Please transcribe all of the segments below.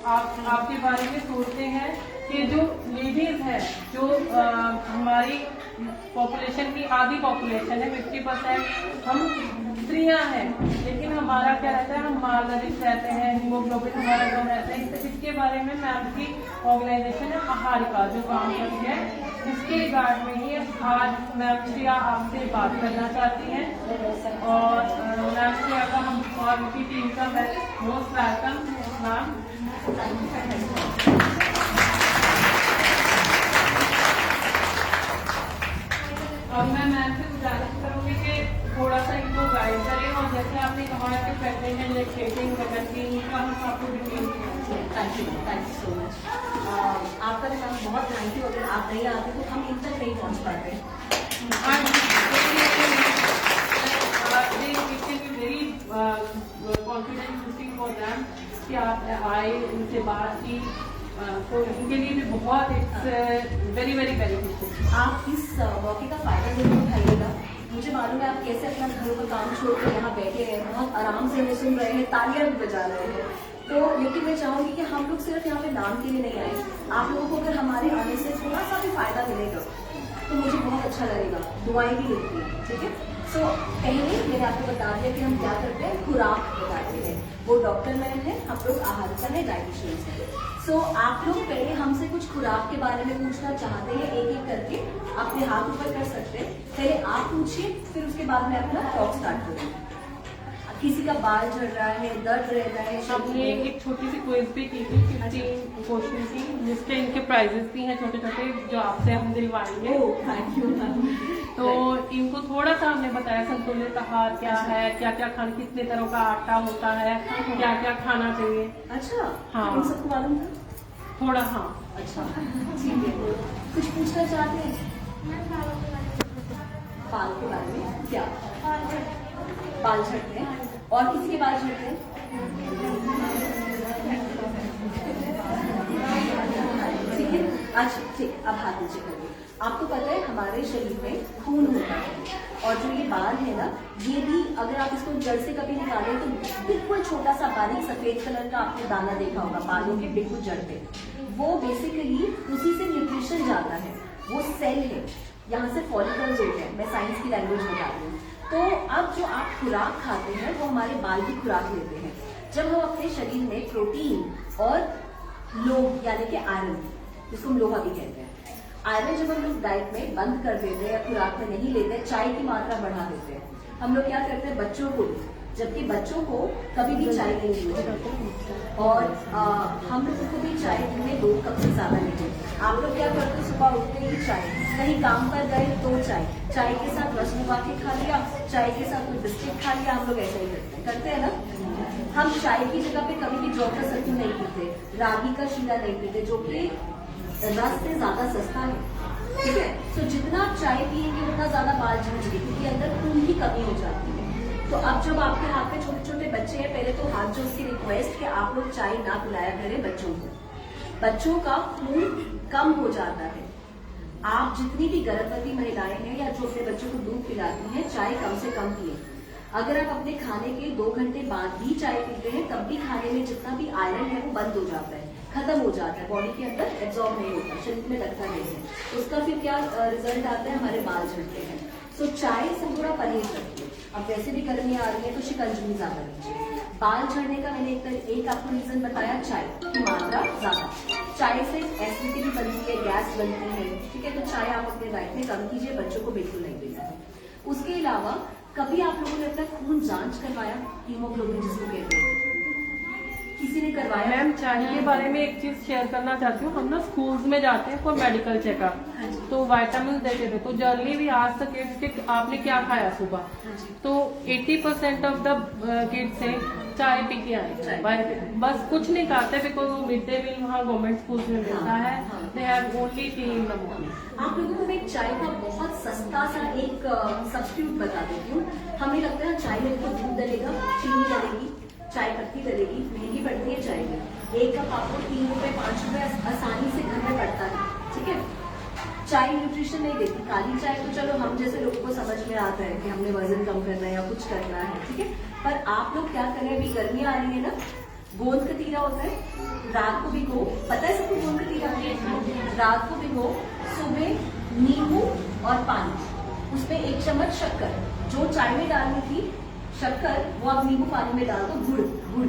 आपके बारे में सोचते हैं कि जो लेडीज है, जो हमारी पॉपुलेशन की आधी पॉपुलेशन है, 50% हम स्त्रियां हैं, लेकिन हमारा क्या रहता है, हम मालनरिश रहते हैं, हीमोग्लोबिन हमारा कम रहता है। तो इसके बारे में मैम की ऑर्गेनाइजेशन है आहारिका जो काम करती है, इसके रिगार्ड में ही आज मैम श्रिया आपसे बात करना चाहती हैं। और मैम श्रिया का हम और उनकी टीम का मैं मोस्ट वेलकम मैम। और मैं मैम से गुजारिश करूंगी कि थोड़ा सा इनको गाइड करें, और जैसे आपने कहा है कि प्रेगनेंट एंड लैक्टेटिंग वगैरह की इनका हम आपको detail. Thank you so much. आपका भी मैम बहुत थैंक यू। अगर आप नहीं आते तो हम इन तक नहीं पहुँच पाते। वेरी कॉन्फिडेंट फॉर दैम कि आप आए, उनसे बात की, तो उनके लिए भी बहुत वेरी वेरी बेनिफिशियल। आप इस मौके का फायदा जरूर उठाइएगा। मुझे मालूम है आप कैसे अपना घरों का काम छोड़कर यहाँ बैठे हैं, बहुत आराम से हमें सुन रहे हैं, तालियां भी बजा रहे हैं। तो लेकिन मैं चाहूंगी कि हम लोग सिर्फ यहाँ पे नाम के लिए नहीं आए। आप लोगों को अगर हमारे आने से थोड़ा सा भी फायदा मिलेगा तो मुझे बहुत अच्छा लगेगा। दुआएं भी मिलती है, ठीक है। सो पहले मैंने आपको बता दिया कि हम क्या करते हैं, खुराक बताते हैं। वो डॉक्टर मैम है, हम लोग आहारिका है, डाइटिशियंस है। सो आप लोग पहले हमसे कुछ खुराक के बारे में पूछना चाहते हैं, एक एक करके अपने हाथ ऊपर कर सकते हैं। पहले आप पूछिए, फिर उसके बाद मैं अपना टॉक स्टार्ट करूँगी। किसी का बाल झड़ रहा है, दर्द रह रहा है, हमने एक छोटी सी क्विज भी की थी, 15 क्वेश्चन की, जिसके इनके प्राइजेस भी हैं छोटे छोटे, जो आपसे हम दिलवाएंगे। Thank you. तो इनको थोड़ा सा हमने बताया संतुलित आहार क्या है, क्या क्या खाना, कितने तरह का आटा होता है, क्या क्या खाना चाहिए। अच्छा, हाँ, इन सबको मालूम था थोड़ा। हाँ, अच्छा, ठीक है। कुछ पूछना चाहते हैं बाल के बारे में? क्या बाल झड़ते हैं? और किसी के बाल झड़ते हैं? ठीक है, अच्छा ठीक। अब हाथ नीचे करिए। आपको पता है हमारे शरीर में खून होता है, और जो ये बाल है ना, ये भी अगर आप इसको जड़ से कभी निकालें तो बिल्कुल छोटा सा बारीक सफेद कलर का आपने दाना देखा होगा बालों के बिल्कुल जड़ पे। वो बेसिकली उसी से न्यूट्रिशन जाता है, वो सेल है, यहाँ से फॉलिकल्स होते हैं। मैं साइंस की लैंग्वेज बता रही हूँ। तो अब जो आप खुराक खाते हैं वो हमारे बाल की खुराक लेते हैं। जब हम अपने शरीर में प्रोटीन और लोह यानी कि आयरन, जिसको हम लोहा भी कहते हैं, आयरन जब हम लोग डाइट में बंद कर देते हैं या खुराक में नहीं लेते हैं, चाय की मात्रा बढ़ा देते हैं। हम लोग क्या करते हैं, बच्चों को, जबकि बच्चों को कभी भी चाय नहीं होती, और हम लोगों को भी चाय में 2 कप से ज्यादा नहीं होती। आप लोग क्या करते हैं, सुबह उठते ही चाय, कहीं काम पर गए तो चाय के साथ रस मुगा के खा लिया, चाय के साथ कोई बिस्किट खा लिया। हम लोग ऐसा ही करते हैं ना। हम चाय की जगह पे कभी भी जौ का सत्तू नहीं पीते, रागी का शीरा नहीं पीते, जो कि रस से ज्यादा सस्ता है, ठीक है। तो जितना आप चाय पिएंगे उतना ज्यादा बाल झड़ेंगे, क्योंकि अंदर खून की कमी हो जाती है। तो अब जब आपके हाथ में छोटे छोटे बच्चे हैं, पहले तो हाथ जोड़ के रिक्वेस्ट कि आप लोग चाय ना पिलाया करें बच्चों को। बच्चों का खून कम हो जाता है। आप जितनी भी गर्भवती महिलाएं हैं या जो अपने बच्चों को दूध पिलाती हैं, चाय कम से कम पिए। अगर आप अपने खाने के 2 घंटे बाद भी चाय पीते हैं, तब भी खाने में जितना भी आयरन है वो बंद हो जाता है, खत्म हो जाता है, बॉडी के अंदर एब्जॉर्ब नहीं होता, शरीर में लगता नहीं है। उसका फिर क्या रिजल्ट आता है, हमारे बाल झड़ते हैं। सो चाय से थोड़ा परहेज रखिए। अब वैसे भी गर्मी आ रही है तो शिकंजी ज्यादा लीजिए। बाल झड़ने का मैंने एक आपको रीजन बताया, चाय की मात्रा ज्यादा। चाय से एसिडिटी भी बनती है, गैस बनती है, ठीक है। तो चाय आप अपने डाइट में कम कीजिए, बच्चों को बिल्कुल नहीं देना है। उसके अलावा कभी आप लोगों ने अपना खून जांच करवाया, हीमोग्लोबिन जिसको कहते हैं, किसी ने करवाया? मैम चाय के बारे में एक चीज शेयर करना चाहती हूँ। हम ना स्कूल्स में जाते हैं फॉर मेडिकल चेकअप, तो वाइटामिन देते थे, तो जर्नली भी आज तक कि आपने क्या खाया सुबह, तो 80% ऑफ द किड्स से चाय पी के आए, बस कुछ नहीं खाते, बिकॉज वो मिड डे मील वहाँ गवर्नमेंट स्कूल में मिलता है। They have only T in the morning. आप लोगों को मैं एक चाय का बहुत सस्ता सा एक सब्स्टिट्यूट बता देती हूँ। हमें लगता है चाय में तो दूध डलेगा, चीनी डलेगी, चाय पत्ती डलेगी, महंगी पड़ती है चाय में। 1 कप आपको 3 रुपए 5 रुपए आसानी से घर में पड़ता है, ठीक है। चाय न्यूट्रिशन नहीं देती। काली चाय तो चलो हम जैसे लोगों को समझ में आता है कि हमने वजन कम करना है या कुछ करना है, ठीक है। पर आप लोग क्या करें, अभी गर्मी आ रही है ना, गोंद कतीरा होता है, रात को भिगो, पता है सबको गोंद कतीरा? रात को भिगो, सुबह नींबू और पानी, उसमें 1 चम्मच शक्कर, जो चाय में डालनी थी शक्कर वो आप नींबू पानी में डाल दो। गुड़,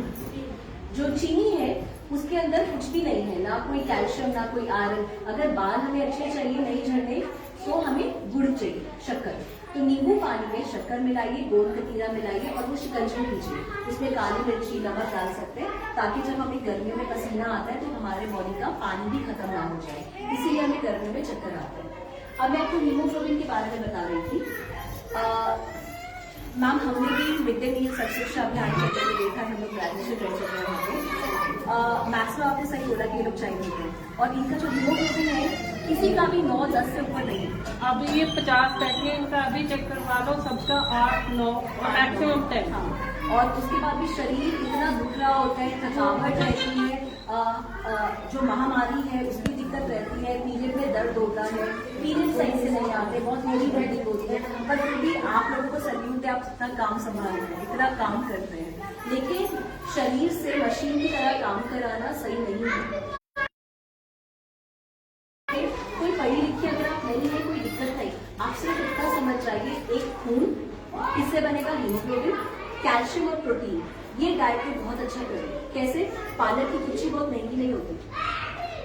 जो चीनी है उसके अंदर कुछ भी नहीं है, ना कोई कैल्शियम ना कोई आयरन। अगर बाल हमें अच्छे चाहिए, नहीं झड़ने, तो हमें गुड़ चाहिए, शक्कर। तो नींबू पानी में शक्कर मिलाइए, गोंद कतीरा मिलाइए और वो शिकंजी कीजिए। उसमें काली मिर्ची, नमक डाल सकते हैं, ताकि जब हमें गर्मियों में पसीना आता है तो हमारे बॉडी का पानी भी खत्म ना हो जाए, इसीलिए हमें गर्मियों में चक्कर आता है। अब मैं आपको हीमोग्लोबिन के बारे में बता रही थी। मैम, हमने भी mid day meal Sarva Shiksha Abhiyan के अंदर देखा है, हम लोग ग्रेजुएशन रह चुके हैं वहाँ पे। मैथ्स में आपने सही बोला कि ये लोग चाहिए होते हैं, और इनका जो हीमोग्लोबिन है किसी का भी 9-10 से ऊपर नहीं है। अब ये 50 बैठे हैं, इनका अभी चेक करवा लो, सबका 8-9 और मैक्सिमम 10। हाँ, और उसके बाद भी शरीर इतना दुख रहा होता है, थकावट रहती है, जो महामारी है उसकी दिक्कत रहती है, पीरियड में दर्द होता है, पीरियड सही से नहीं आते, बहुत मोटी हेडेक होती है, पर फिर भी आप लोगों को सैल्यूट है, आप इतना काम संभाल रहे हैं, इतना काम करते हैं। लेकिन शरीर से मशीन की तरह काम कराना सही नहीं है। कोई पढ़ी लिखी अगर आप नहीं है, कोई दिक्कत नहीं, आप सिर्फ इतना समझ जाइए, एक खून, इससे बनेगा हीमोग्लोबिन, कैल्शियम और प्रोटीन, ये डाइट में बहुत अच्छा करें। कैसे? पालक की कुछ बहुत महंगी नहीं होती।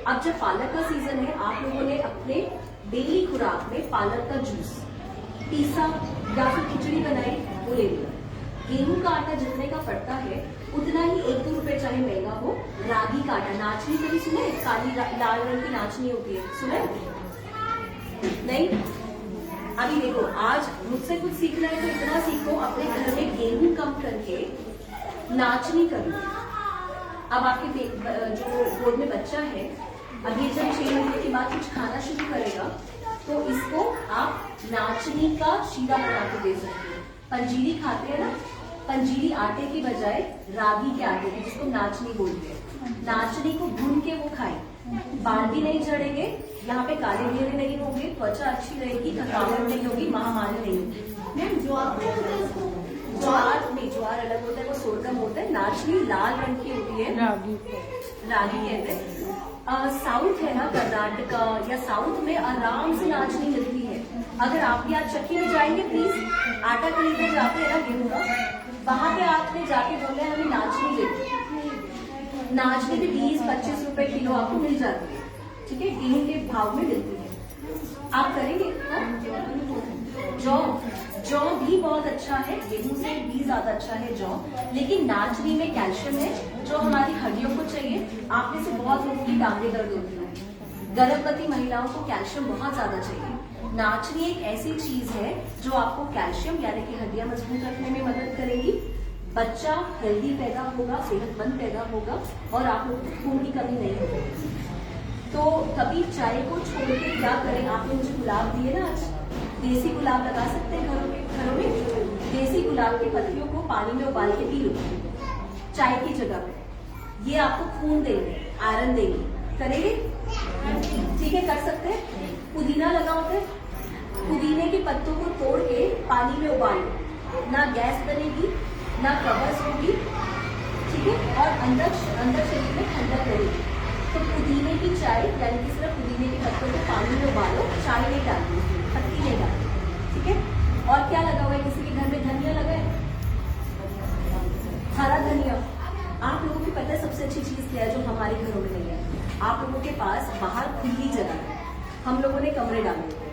अब जब पालक का सीजन है, आप लोगों ने अपने डेली खुराक में पालक का जूस, पीसा या फिर खिचड़ी बनाई, वो ले लिया। गेहूं का आटा जितने का पड़ता है उतना ही 1-2 रुपए चाहे महंगा हो। रागी का आटा, नाचनी कभी सुने? काली लाल रंग की नाचनी होती है, सुने? नहीं? अभी देखो, आज मुझसे कुछ सीखना है तो इतना सीखो, अपने घर में गेहूं कम करके नाचनी करो। अब आपके जो गोद में बच्चा है, अभी जब 6 महीने के बाद कुछ खाना शुरू करेगा, तो इसको आप नाचनी का शीरा बना के दे सकते हो। पंजीरी खाते हैं ना, पंजीरी आटे की बजाय रागी के आटे की, जिसको नाचनी बोलते हैं, नाचनी को भून के वो खाएं, बाल भी नहीं झड़ेंगे, यहाँ पे काले घेरे नहीं होंगे, त्वचा अच्छी रहेगी, थकावट नहीं होगी, महामारी नहीं होगी। मैम, ज्वार अलग होता है, वो सोरगम होता है, नाचनी लाल रंग की होती है, रागी कहते हैं। साउथ है ना, कर्नाटका या साउथ में आराम से नाचनी मिलती है। अगर आप भी आज चक्की में जाएंगे, प्लीज, आटा खरीदने जाते हैं ना गेहूं का, वहां पे आपने जाके बोले हमें नाचनी लेते, नाचनी भी 20-25 रुपए किलो आपको मिल जाती है, ठीक है, गेहूं के भाव में मिलती है। आप करेंगे? जौ भी बहुत अच्छा है, गेहूं से भी ज्यादा अच्छा है जौ, लेकिन नाचनी में कैल्शियम है जो हमारी हड्डियों को चाहिए। आप में से बहुत लोगों की टांगें दर्द होती है, गर्भवती महिलाओं को कैल्शियम बहुत ज्यादा चाहिए। नाचनी एक ऐसी चीज है जो आपको कैल्शियम यानी कि हड्डियां मजबूत रखने में मदद करेगी, बच्चा हेल्दी पैदा होगा, सेहतमंद पैदा होगा, और आप लोगों को खून की कमी नहीं होगी। तो कभी चाय को छोड़ के क्या करें? आपने मुझे गुलाब दिए ना आज, देसी गुलाब लगा सकते हैं घरों में। देसी गुलाब की पत्तियों को पानी में उबाल के पी लो चाय की जगह पे, ये आपको खून देंगे, आयरन देंगे। करेंगे? ठीक है, कर सकते हैं। पुदीना लगा होता है, पुदीने के पत्तों को तोड़ के पानी में उबालो, ना गैस बनेगी ना कब्ज होगी, ठीक है, और अंदर शरीर में ठंडक रहेगी। तो पुदीने की चाय यानी कि सिर्फ पुदीने के पत्तों को पानी में उबालो, चाय नहीं डालनी, पत्ती नहीं डालनी, ठीक है। और क्या लगा हुआ है? किसी के घर में धनिया लगा है, हरा धनिया। आप लोगों को पता है सबसे अच्छी चीज क्या है जो हमारे घरों में नहीं है? आप लोगों के पास बाहर खुली जगह है, हम लोगों ने कमरे डाले होते हैं।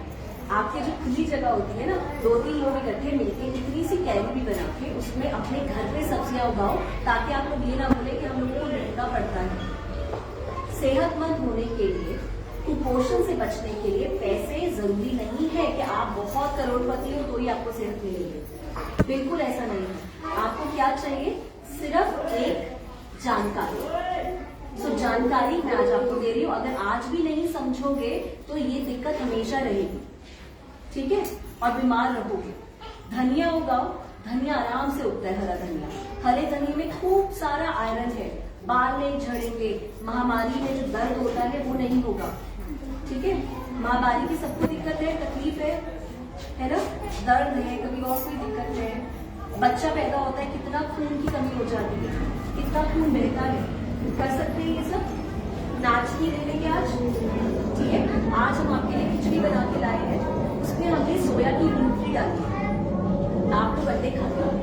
आपके जो खुली जगह होती है ना, 2-3 लोग इकट्ठे मिलकर इतनी सी कैरी भी बना के उसमें अपने घर पे सब्जियां उगाओ, ताकि आप लोग ये ना बोले कि हम लोगों को महंगा पड़ता है। सेहतमंद होने के लिए, कुपोषण से बचने के लिए पैसे जरूरी नहीं है कि आप बहुत करोड़पति हो तो ही आपको सेहत मिलेगी, बिल्कुल ऐसा नहीं है। आपको क्या चाहिए? सिर्फ एक जानकारी। तो जानकारी मैं आज आपको दे रही हूँ, अगर आज भी नहीं समझोगे तो ये दिक्कत हमेशा रहेगी, ठीक है, और बीमार रहोगे। धनिया उगाओ, धनिया आराम से उगता है, हरा धनिया। हरे धनिया में खूब सारा आयरन है, बाल नहीं झड़ेंगे, महामारी में जो दर्द होता है वो नहीं होगा, ठीक है। महामारी की सबको दिक्कत है, तकलीफ है ना, दर्द है, कभी और कोई दिक्कत है, बच्चा पैदा होता है, कितना खून की कमी हो जाती है, कितना खून बहता है, कर सकते हैं ये सब। नाच नहीं देंगे आज, ठीक है। आज हम आपके लिए खिचड़ी बना के लाए हैं, उसमें हमने सोया की न्यूट्री डाली है। आप लोग अंडे खाते हैं,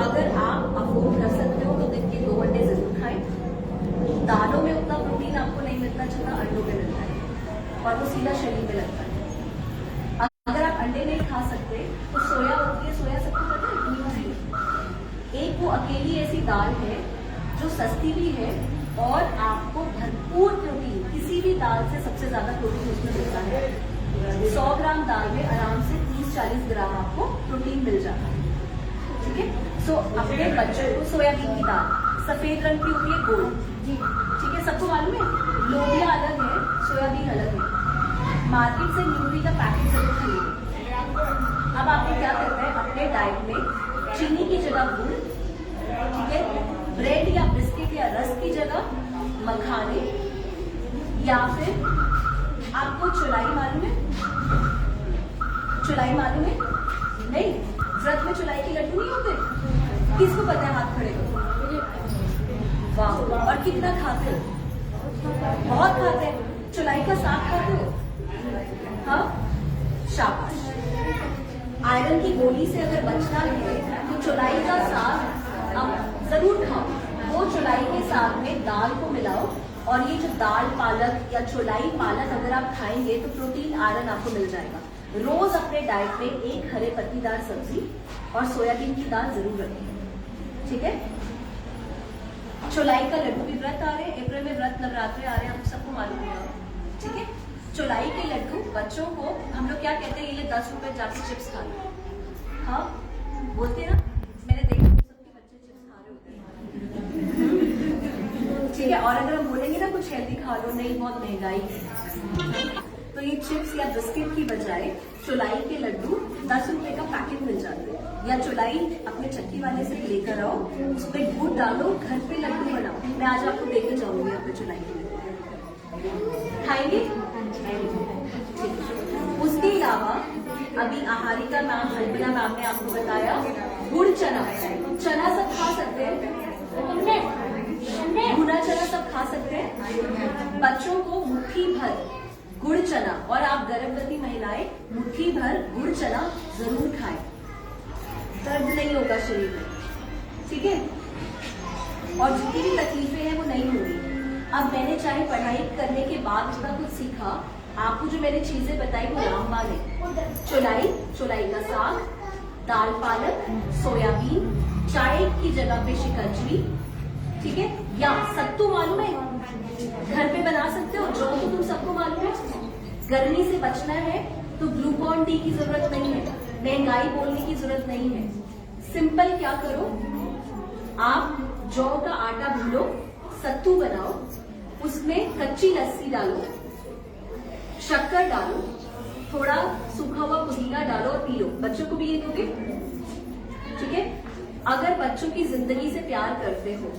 अगर आप अफोर्ड कर सकते हो तो दिन के 2 अंडे जरूर खाएं। दालों में उतना प्रोटीन आपको नहीं मिलता जितना अंडों में मिलता है, और वो सीधा शरीर में लगता है। अगर आप अंडे नहीं खा सकते तो सोया होती है, सोया सबको पता है, न्यूट्री। एक वो अकेली ऐसी दाल है जो सस्ती भी है और आपको भरपूर प्रोटीन, किसी भी दाल से सबसे ज्यादा प्रोटीन उसमें मिलता है। 100 ग्राम दाल में आराम से 30-40 ग्राम आपको प्रोटीन मिल जाता है, ठीक है। सो अपने बच्चों को सोयाबीन की दाल सफेद रंग की होती है, गोल, ठीक है, सबको मालूम है। लोबिया अलग है, सोयाबीन अलग है। मार्केट से न्यूट्री का पैकेट जरूर खरीदें। अब आपको क्या करना है, अपने डाइट में चीनी की जगह गुड़, ठीक है, ब्रेड या बिस्किट या रस्क की जगह मखाने, या फिर आपको चुलाई मालूम है, चुलाई मालूम है? नहीं, व्रत में चुलाई के लड्डू नहीं होते? किसको पता है, हाथ खड़े करो। वाह, और कितना खाते हो? बहुत खाते हैं। चुलाई का साग खाते हो? हाँ, शाबाश। आयरन की गोली से अगर बचना है तो चुलाई का साग अब जरूर खाओ। वो चुलाई के साग में दाल को मिलाओ, और ये जो दाल पालक या चुलाई पालक अगर आप खाएंगे तो प्रोटीन आयरन आपको मिल जाएगा। रोज अपने डाइट में एक हरे पत्तीदार सब्जी और सोयाबीन की दाल जरूर रखें, ठीक है। चुलाई का लड्डू भी व्रत आ रहे हैं, अप्रैल में व्रत नवरात्रे आ रहे हैं, हम सबको मालूम है, ठीक है। चुलाई के लड्डू बच्चों को हम लोग क्या कहते हैं, ये 10 रुपए जाके चिप्स खा लो, हाँ बोलते हैं ना, मैंने देखा सबके बच्चे चिप्स खा रहे होते हैं, ठीक है। और अगर हम बोलेंगे ना कुछ हेल्दी खा लो, नहीं बहुत महंगाई है, तो ये चिप्स या बिस्किट की बजाय चुलाई के लड्डू 10 रुपए का पैकेट मिल जाते हैं। या चुलाई अपने चक्की वाले से लेकर आओ, उसमें गुड़ डालो, घर पे लड्डू बनाओ। मैं आज आपको देके जाऊंगी अपने चुलाई के लड्डू, खाएंगे? उसके अलावा अभी आहारी का नाम हल्बना मैम ने आपको बताया, गुड़ चना, चना सब खा सकते हैं, भुना चना सब खा सकते हैं। बच्चों को मुट्ठी भर गुड़ चना, और आप गर्भवती महिलाएं मुट्ठी भर गुड़ चना जरूर खाएं, दर्द नहीं होगा शरीर में, ठीक है। और जितनी भी तकलीफें हैं वो नहीं होंगी। अब मैंने चाहे पढ़ाई करने के बाद इतना कुछ सीखा, आपको जो मैंने चीजें बताई वो रामबाण है। चुलाई का साग, दाल पालक, सोयाबीन, चाय की जगह पे शिकंजवी, ठीक है। या सत्तू मालूम है, घर पे बना सकते हो, जो तो तुम सबको मालूम है। गर्मी से बचना है तो ग्लूकॉन डी की जरूरत नहीं है, महंगाई बोलने की जरूरत नहीं है। सिंपल क्या करो, आप जौ का आटा भूनो, सत्तू बनाओ, उसमें कच्ची लस्सी डालो, शक्कर डालो, थोड़ा सूखा हुआ पुदीना डालो और पी लो। बच्चों को भी ये दोगे, ठीक है। अगर बच्चों की जिंदगी से प्यार करते हो,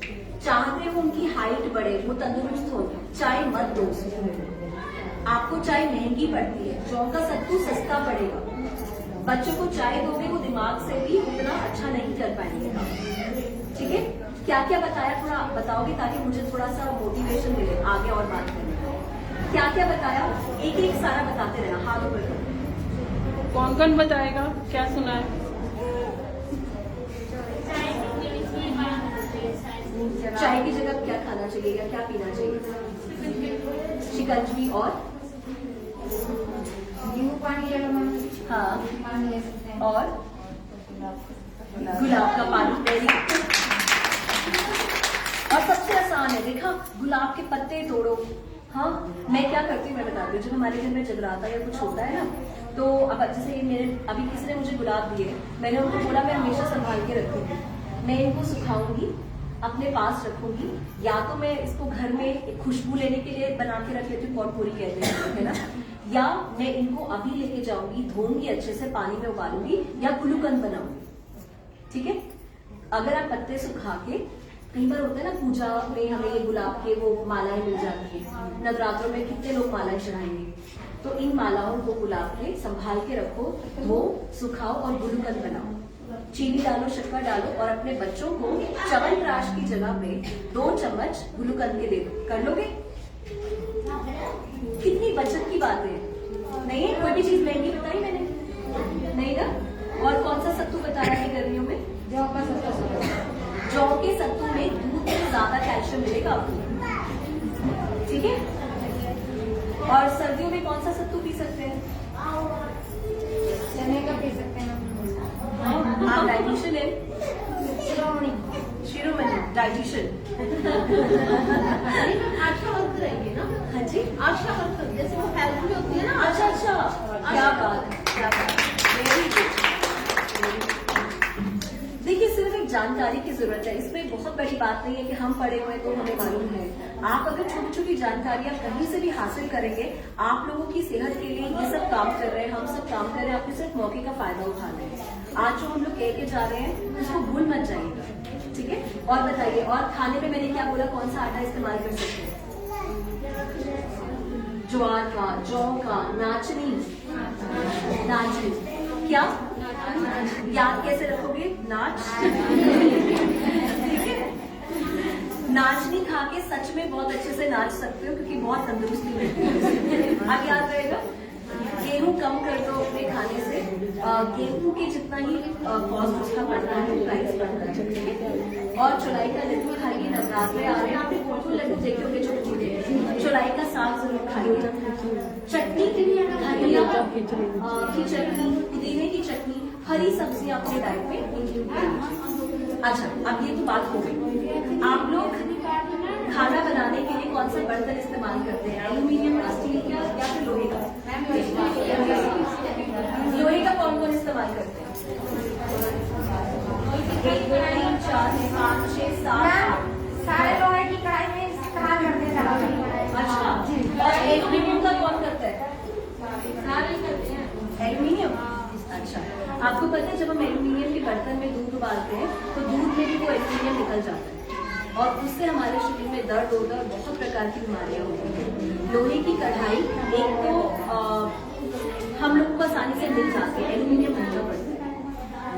चाहते हो उनकी हाइट बढ़े, वो तंदुरुस्त हो, चाय मत दो। आपको चाय महंगी पड़ती है, जौ का सत्तू सस्ता पड़ेगा। बच्चों को चाय दोगे वो दिमाग से भी उतना अच्छा नहीं कर पाएंगे, ठीक है। क्या क्या बताया थोड़ा बताओगे, ताकि मुझे थोड़ा सा मोटिवेशन मिले आगे और बात करने का। क्या क्या बताया, एक एक सारा बताते रहना, हाथ ऊपर। कौन कौन बताएगा, क्या सुना है? चाय की जगह क्या खाना चाहिए या क्या पीना चाहिए? शिकंजवी और हाँ, और गुलाब का पानी, वेरी गुड। और सबसे आसान है, देखा, गुलाब के पत्ते तोड़ो। हाँ, मैं क्या करती हूँ मैं बताती हूँ। जब हमारे घर में जगराता या कुछ होता है ना, तो अब जैसे मेरे अभी किसी ने मुझे गुलाब दिए, मैंने उनको बोला मैं हमेशा संभाल के रखूंगी, मैं इनको सुखाऊंगी, अपने पास रखूंगी, या तो मैं इसको घर में खुशबू लेने के लिए बना के रख लेती हूँ, पॉटपूरी कहते हैं, है ना, या मैं इनको अभी लेके जाऊंगी, धोऊंगी अच्छे से, पानी में उबालूंगी, या गुलूकंद बनाऊंगी, ठीक है। अगर आप पत्ते सुखा के, कई बार होता है ना पूजा में हमें ये गुलाब के वो मालाएं मिल जाती है, नवरात्रों में कितने लोग मालाएं चढ़ाएंगे, तो इन मालाओं को गुलाब के संभाल के रखो, वो सुखाओ और गुलूकंद बनाओ, चीनी डालो, शक्कर डालो और अपने बच्चों को च्यवनप्राश की जगह पे 2 चम्मच गुलकंद के दे दो। कर लोगे? कितनी बचत की बात है, नहीं है? कोई भी चीज महंगी बताई मैंने? नहीं ना? और कौन सा सत्तू बताया है गर्मियों में? जौ का सत्तू। जौ के सत्तू में दूध से ज्यादा कैल्शियम मिलेगा आपको, ठीक है? और सर्दियों में कौन सा सत्तू पी सकते हैं? चने का पी सकते हैं आप डाइटिशियन है? शिरोमणि डाइटिशियन। आशा वर्कर रहेंगे ना? हाँ जी, आशा वर्कर जैसे वो हेल्थ में होती है ना। अच्छा अच्छा, क्या बात है, क्या बात है, वेरी गुड। देखिए, सिर्फ एक जानकारी की जरूरत है, इसमें बहुत बड़ी बात नहीं है कि हम पढ़े हुए तो हमें मालूम है। आप अगर छोटी छोटी जानकारियां कहीं से भी हासिल करेंगे, आप लोगों की सेहत के लिए ये सब काम कर रहे हैं, हम सब काम कर रहे हैं, आपके सिर्फ मौके का फायदा उठा रहे हैं। आज जो हम लोग कह के जा रहे हैं उसको भूल मत जाइएगा, ठीक है? और बताइए, और खाने में मैंने क्या बोला, कौन सा आटा इस्तेमाल कर सकते हैं? ज्वार का, जौ का, नाचनी। क्या याद कैसे रखोगे? नाच, ठीक है? नाचनी खा के सच में बहुत अच्छे से नाच सकते हो, क्योंकि बहुत तंदुरुस्ती मिलती है। अब याद रहेगा, गेहूं कम कर दो अपने खाने से, गेहूं के जितना ही कॉस्ट उसका बढ़ता है, प्राइस बढ़ता है। और चौलाई का लड्डू खाइए, नवरात्रे आ रहे हैं, आपने कौन लड्डू देखे होंगे छोटे छोटे? चौलाई का साग जरूर खाइए। चटनी खाइए, की चटनी, पुदीने की चटनी, हरी सब्जियां अपने डाइट में इंक्लूड करिए। अच्छा, अब ये तो बात हो गई। आप लोग खाना बनाने के लिए कौन सा बर्तन इस्तेमाल करते हैं? एल्यूमिनियम का, स्टील का या फिर लोहे का? लोहे का कौन कौन इस्तेमाल करते हैं? 1 2 3 4 5 6 7 सारे लोहे की कढ़ाई में इस्तेमाल करते हैं। अच्छा, और एल्यूमिनियम का कौन करता है? सारे करते हैं एल्यूमिनियम। अच्छा, आपको पता है जब हम एल्यूमिनियम के बर्तन में दूध उबालते हैं तो दूध में भी वो एल्यूमिनियम निकल जाता है और उससे हमारे शरीर में दर्द होता है और बहुत प्रकार की बीमारियां होती हैं। लोहे की कढ़ाई एक तो हम लोग को आसानी से मिल जाती है, एल्यूमिनियम महंगा पड़ता है,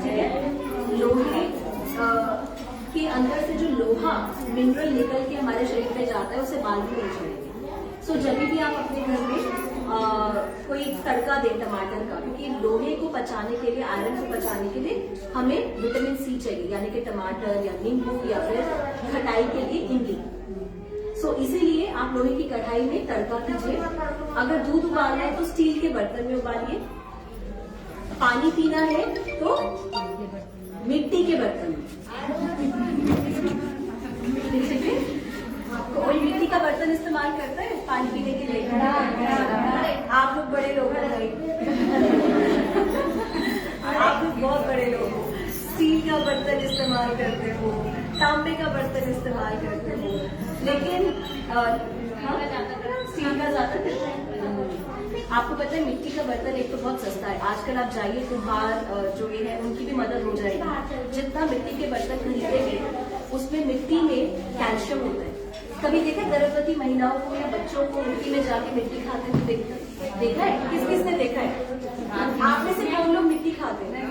ठीक है? लोहे के अंदर से जो लोहा मिनरल निकल के हमारे शरीर में जाता है उसे बाल भी नहीं चढ़ेंगे। सो जब भी आप अपने घर में कोई तड़का दें टमाटर का, क्योंकि लोहे को पचाने के लिए, आयरन को पचाने के लिए हमें विटामिन सी चाहिए, यानी कि टमाटर या नींबू या फिर खटाई के लिए इमली। सो इसीलिए आप लोहे की कढ़ाई में तड़का कीजिए। अगर दूध उबालना है तो स्टील के बर्तन में उबालिए, पानी पीना है तो मिट्टी के बर्तन में। कोई मिट्टी का बर्तन इस्तेमाल करता है पानी पीने के लिए? आप लोग बड़े लोग हैं भाई, आप लोग बहुत बड़े लोग हो। स्टील का बर्तन इस्तेमाल करते हो, तांबे का बर्तन इस्तेमाल करते हो, लेकिन स्टील का ज्यादा करते हैं। आपको पता है मिट्टी का बर्तन एक तो बहुत सस्ता है, आजकल आप जाइए तो बाहर जो ये है उनकी भी मदद हो जाएगी। जितना मिट्टी के बर्तन खरीदेंगे उसमें मिट्टी में कैल्शियम होता है। कभी देखा गर्भवती महिलाओं को या बच्चों को मिट्टी में जाके मिट्टी खाते हुए देखा है? किस किस ने देखा है? आप में से कौन लोग मिट्टी खाते हैं?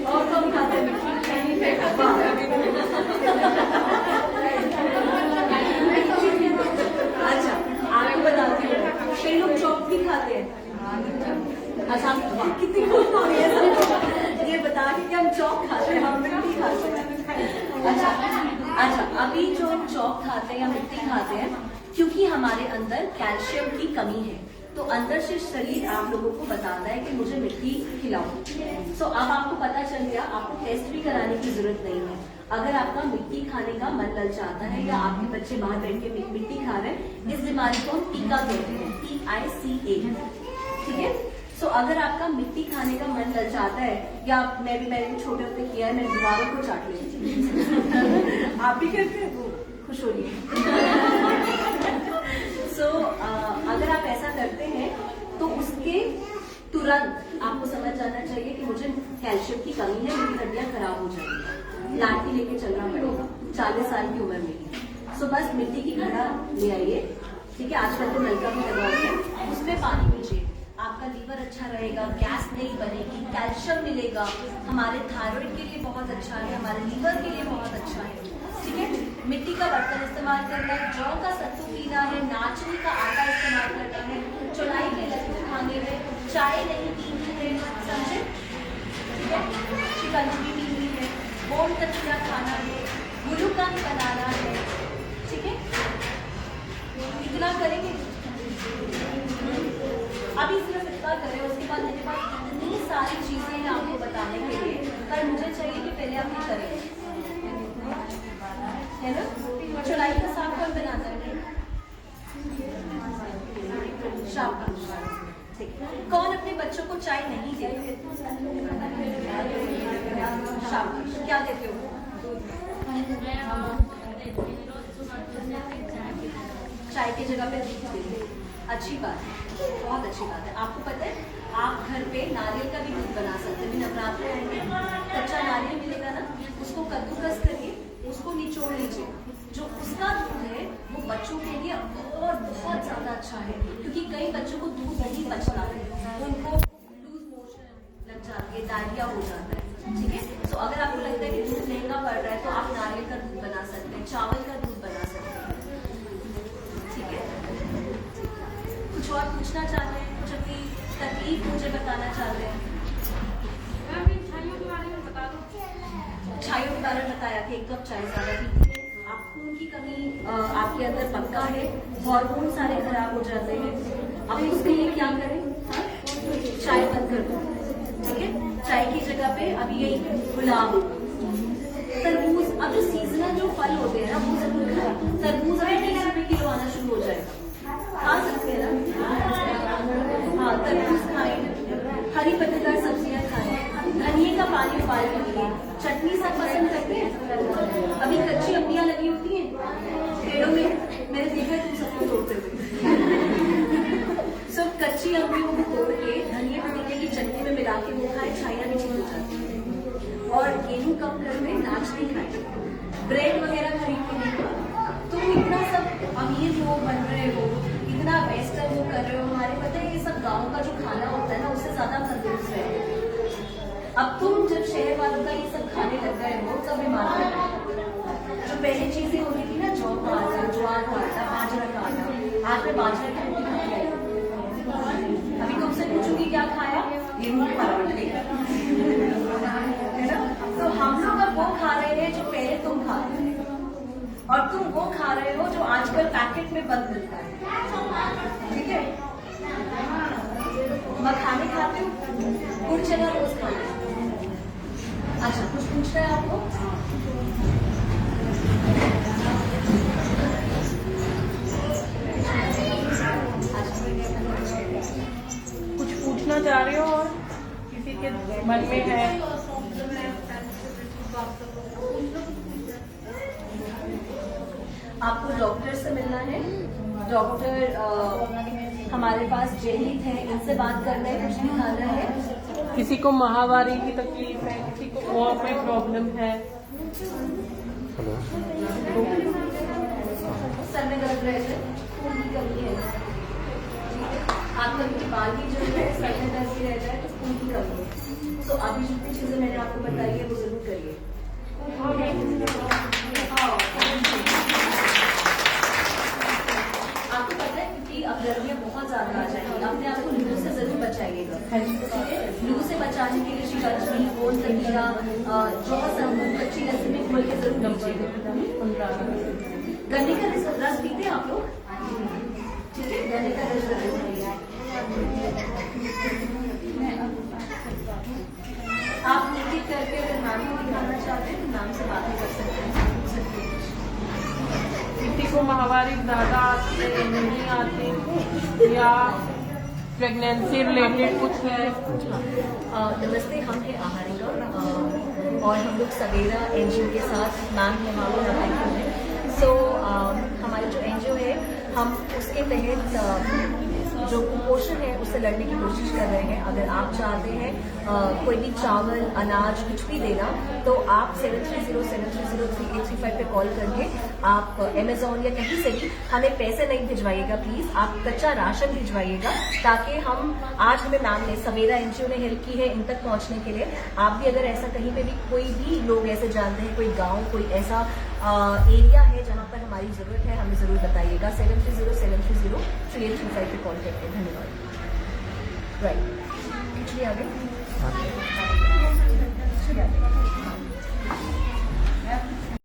और कौन खाते हैं मिट्टी? अच्छा, आपको बताती हूँ, कई लोग चौक भी खाते हैं। अच्छा, कितनी खुश हो रही है ये बता के हम चौक खाते हैं, हम मिट्टी खाते हैं। अच्छा, अभी जो हम चौक खाते हैं या मिट्टी खाते हैं, क्योंकि हमारे अंदर कैल्शियम की कमी है, तो अंदर से शरीर आप लोगों को बताता है कि मुझे मिट्टी खिलाओ। सो अब आपको पता चल गया, आपको टेस्ट भी कराने की जरूरत नहीं है। अगर आपका मिट्टी खाने का मन ललचाता है या आपके बच्चे बाहर बैठ के मिट्टी खा रहे हैं, इस बीमारी को हम टीका कहते हैं, PICA, ठीक है? सो अगर आपका मिट्टी खाने का मन ललचाता है, या मैंने छोटे होते किया है, मैं दीवारों को चाट लेती आप भी करते हैं, वो खुश हो रही है। सो अगर आप ऐसा करते हैं तो उसके तुरंत आपको समझ जाना चाहिए कि मुझे कैल्शियम की कमी है, मेरी हड्डियां खराब हो जाएंगी, लाठी लेके चलना पड़ेगा 40 साल की उम्र में। सो बस मिट्टी की घड़ा ले आइए, ठीक है? आजकल तो नलका भी लगा हुआ है, उसमें पानी पीजिए। आपका लीवर अच्छा रहेगा, गैस नहीं बनेगी, कैल्शियम मिलेगा, हमारे थायराइड के लिए बहुत अच्छा है, हमारे लीवर के लिए बहुत अच्छा है। ठीक है, मिट्टी का बर्तन इस्तेमाल करना है, जौ का सत्तू पीना है, नाचनी का आटा इस्तेमाल करना है, चौलाई के लड्डू खाने में, चाय नहीं पीनी है, समझे? ठीक है, शिकंजी पीनी है, गोल कचरा खाना है, गुलूकंद बनाना है। ठीक है, इतना करेंगे। अभी सिर्फ इतना करें, उसके बाद मेरे पास इतनी सारी चीजें हैं आपको बताने के लिए, पर मुझे चाहिए कि पहले आप ये करें, है ना? चौलाई का साग कौन बनाता है? शाबाश। ठीक, कौन अपने बच्चों को चाय नहीं देते? शाबाश। क्या देते हो? चाय की जगह पे दूध देते हो। अच्छी बात है, बहुत अच्छी बात है। आपको पता है आप घर पे नारियल का भी दूध बना सकते हैं। नवरात्रे आएंगे, कच्चा नारियल मिलेगा ना, उसको कद्दूकस करके उसको निचोड़ लीजिए। जो उसका दूध है वो बच्चों के लिए और बहुत ज़्यादा अच्छा है, क्योंकि कई बच्चों को दूध नहीं पचता है, उनको लूज मोशन लग जाती है, डायरिया हो जाता है। ठीक है, तो अगर आपको लगता है कि दूध महंगा पड़ रहा है तो आप नारियल का दूध बना सकते हैं, चावल का दूध बना सकते हैं। ठीक है, कुछ और पूछना चाहते हैं? कुछ अपनी तकलीफ मुझे बताना चाहते हैं? छाइयों के बारे में बता दो। चायों के बारे में बताया कि 1 कप चाय ज़्यादा पीती है, आप खून की कमी आपके अंदर पक्का है, हार्मोन सारे खराब हो जाते हैं। अब उसके लिए क्या करें? हाँ? चाय बंद कर दो। ठीक है, चाय की जगह पे अब ये गुलाब, तरबूज, अब जो सीजनल जो फल होते हैं ना वो जरूर खाएं। तरबूज अभी 20 रुपए किलो आना शुरू हो जाएगा, खा सकते हैं ना? हाँ, तरबूज खाएं, हरी पत्तेदार सब्जियां खाएं, धनिए का पानी उबाल के पिए। चटनी सब पसंद करते हैं? अभी कच्ची अम्बियां लगी होती हैं पेड़ों में, मैंने देखा है तुम सबको तोड़ते हुए। सब कच्ची अम्बियों को तोड़ के धनिए पुदीने की चटनी में मिला के वो खाए, छाया भी ठीक हो जाती है। और गेहूं कम कर में नाचनी खाए, ब्रेड वगैरह खरीद के नहीं खाओ। तुम इतना सब अमीर हो बन रहे हो, इतना वेस्टर्न वो कर रहे हो, हमारे पता है ये सब गाँव का जो खाना होता है ना उससे ज्यादा तंदुरुस्त है। अब तुम जब शहर वालों का ये सब खाने लग गए हो तब बीमार हो गए। जो पहले चीजें होती थी ना, जौ का आटा, ज्वार का आटा, बाजरा का आटा, आज मैं बाजरा की रोटी खा के आई। अभी तुमसे पूछूंगी क्या खाया? गेहूं के पराठे, है ना? तो हम लोग अब वो खा रहे हैं जो पहले तुम खा रहे थे, और तुम वो खा रहे हो जो आजकल पैकेट में बंद मिलता है। ठीक है, मखाने खाते हो, गुड़ चना रोज खाते हो। अच्छा, कुछ पूछना है आपको? कुछ पूछना चाह रहे हो और किसी के मन में है? आपको डॉक्टर से मिलना है। डॉक्टर हमारे पास जेलित है, इनसे बात करना है, कुछ दिखाना है। किसी को माहवारी की तकलीफ है, किसी को और कोई प्रॉब्लम है? सर में दर्द रहे थे, खून की कमी है, आपका भी बाल की जरूरत है, सर में दर्द भी रहता है तो खून की कमी है। तो अभी जितनी चीजें मैंने आपको बताई है वो जरूर करिए। आपको पता है क्योंकि अब गर्मियाँ बहुत ज्यादा आ जाएंगी, अपने आप को लू से जरूर बचाइएगा। ठीक है, लू से बचाने के लिए शिकंजी, गोंद कतीरा, जौ, सब्बूत, कच्ची लस्सी में घोल के जरूर लीजिएगा। गन्ने का रस पीते हैं आप लोग? ठीक है, गन्ने का रस जरूर पीजिए। आप लिखित करके अगर नाम को दिखाना चाहते हैं तो नाम से बातें कर सकते हैं। किसी को माहवारी ज्यादा आते नहीं आते या प्रेगनेंसी रिलेटेड कुछ है? नमस्ते, हम हैं आहारिका और हम लोग सवेरा एनजीओ के साथ मैम यहाँ पर रखते हैं। सो हमारी जो एनजीओ है हम उसके तहत जो कुपोषण है उससे लड़ने की कोशिश कर रहे हैं। अगर आप चाहते हैं कोई भी चावल, अनाज कुछ भी देना, तो आप 7307303835 पे कॉल करके आप अमेजोन या कहीं से भी हमें पैसे नहीं भिजवाइएगा प्लीज, आप कच्चा राशन भिजवाइएगा, ताकि हम आज हमें मैम ने सवेरा एनजीओ ने हेल्प की है इन तक पहुंचने के लिए। आप भी अगर ऐसा कहीं पे भी कोई भी लोग ऐसे जानते हैं, कोई गांव, कोई ऐसा एरिया है जहां पर हमारी जरूरत है, हमें जरूर बताइएगा। 7307303835 पे कॉल करके धन्यवाद। राइट, आगे